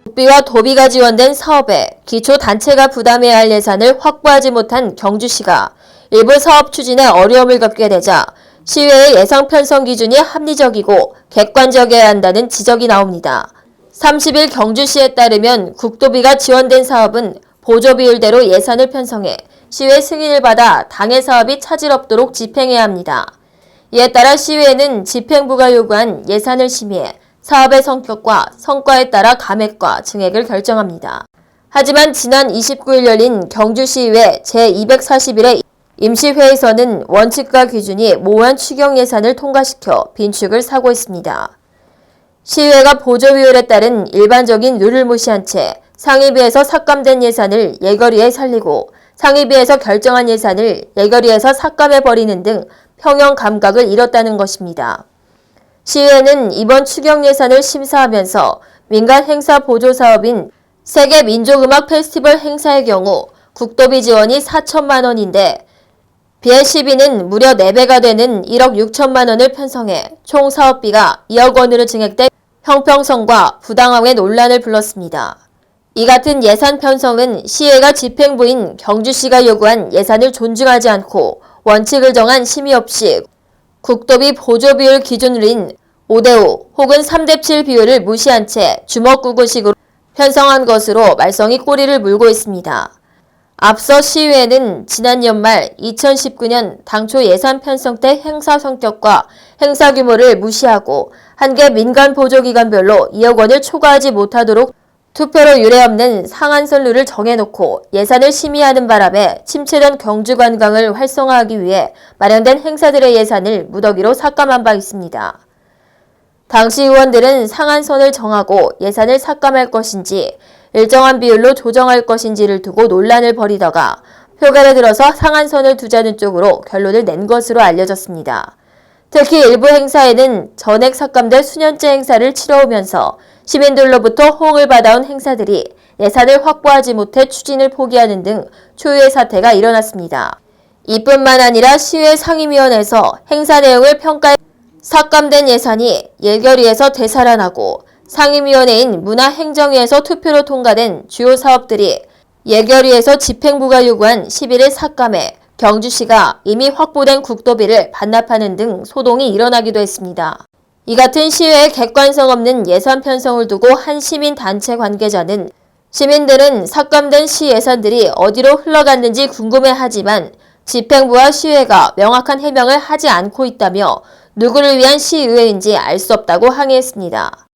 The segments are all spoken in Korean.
국비와 도비가 지원된 사업에 기초단체가 부담해야 할 예산을 확보하지 못한 경주시가 일부 사업 추진에 어려움을 겪게 되자 시의회의 예산 편성 기준이 합리적이고 객관적이어야 한다는 지적이 나옵니다. 30일 경주시에 따르면 국도비가 지원된 사업은 보조 비율대로 예산을 편성해 시의회 승인을 받아 당해 사업이 차질 없도록 집행해야 합니다. 이에 따라 시의회는 집행부가 요구한 예산을 심의해 사업의 성격과 성과에 따라 감액과 증액을 결정합니다. 하지만 지난 29일 열린 경주시의회 제241회 임시회에서는 원칙과 기준이 모호한 추경 예산을 통과시켜 빈축을 사고 있습니다. 시의회가 보조비율에 따른 일반적인 룰을 무시한 채 상임위에서 삭감된 예산을 예결위에 살리고 상임위에서 결정한 예산을 예결위에서 삭감해버리는 등 평형 감각을 잃었다는 것입니다. 시의회는 이번 추경 예산을 심사하면서 민간 행사 보조 사업인 세계 민족음악 페스티벌 행사의 경우 국도비 지원이 4천만 원인데 비해 시비는 무려 4배가 되는 1억 6천만 원을 편성해 총 사업비가 2억 원으로 증액돼 형평성과 부당함의 논란을 불렀습니다. 이 같은 예산 편성은 시의회가 집행부인 경주시가 요구한 예산을 존중하지 않고 원칙을 정한 심의 없이 국도비 보조 비율 기준으로인 5대5 혹은 3대7 비율을 무시한 채 주먹구구식으로 편성한 것으로 말썽이 꼬리를 물고 있습니다. 앞서 시의회는 지난 연말 2019년 당초 예산 편성 때 행사 성격과 행사 규모를 무시하고 한 개 민간 보조기관별로 2억 원을 초과하지 못하도록 투표로 유례없는 상한선 룰을 정해놓고 예산을 심의하는 바람에 침체된 경주관광을 활성화하기 위해 마련된 행사들의 예산을 무더기로 삭감한 바 있습니다. 당시 의원들은 상한선을 정하고 예산을 삭감할 것인지 일정한 비율로 조정할 것인지를 두고 논란을 벌이다가 표결에 들어서 상한선을 두자는 쪽으로 결론을 낸 것으로 알려졌습니다. 특히 일부 행사에는 전액 삭감될 수년째 행사를 치러오면서 시민들로부터 호응을 받아온 행사들이 예산을 확보하지 못해 추진을 포기하는 등 초유의 사태가 일어났습니다. 이뿐만 아니라 시의회 상임위원회에서 행사 내용을 평가해 삭감된 예산이 예결위에서 되살아나고 상임위원회인 문화행정위에서 투표로 통과된 주요 사업들이 예결위에서 집행부가 요구한 11일 삭감에 경주시가 이미 확보된 국도비를 반납하는 등 소동이 일어나기도 했습니다. 이 같은 시의회의 객관성 없는 예산 편성을 두고 한 시민단체 관계자는 시민들은 삭감된 시 예산들이 어디로 흘러갔는지 궁금해하지만 집행부와 시의회가 명확한 해명을 하지 않고 있다며 누구를 위한 시의회인지 알 수 없다고 항의했습니다.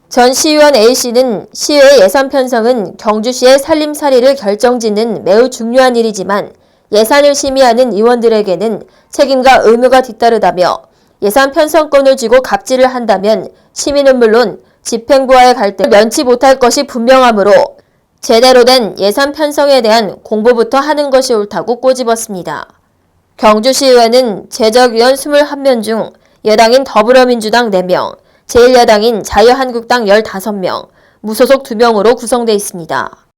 전 시의원 A씨는 시의회 예산 편성은 경주시의 살림살이를 결정짓는 매우 중요한 일이지만 예산을 심의하는 의원들에게는 책임과 의무가 뒤따르다며 예산 편성권을 쥐고 갑질을 한다면 시민은 물론 집행부와의 갈등을 면치 못할 것이 분명하므로 제대로 된 예산 편성에 대한 공부부터 하는 것이 옳다고 꼬집었습니다. 경주시의회는 제적위원 21명 중 여당인 더불어민주당 4명, 제1야당인 자유한국당 15명, 무소속 2명으로 구성되어 있습니다.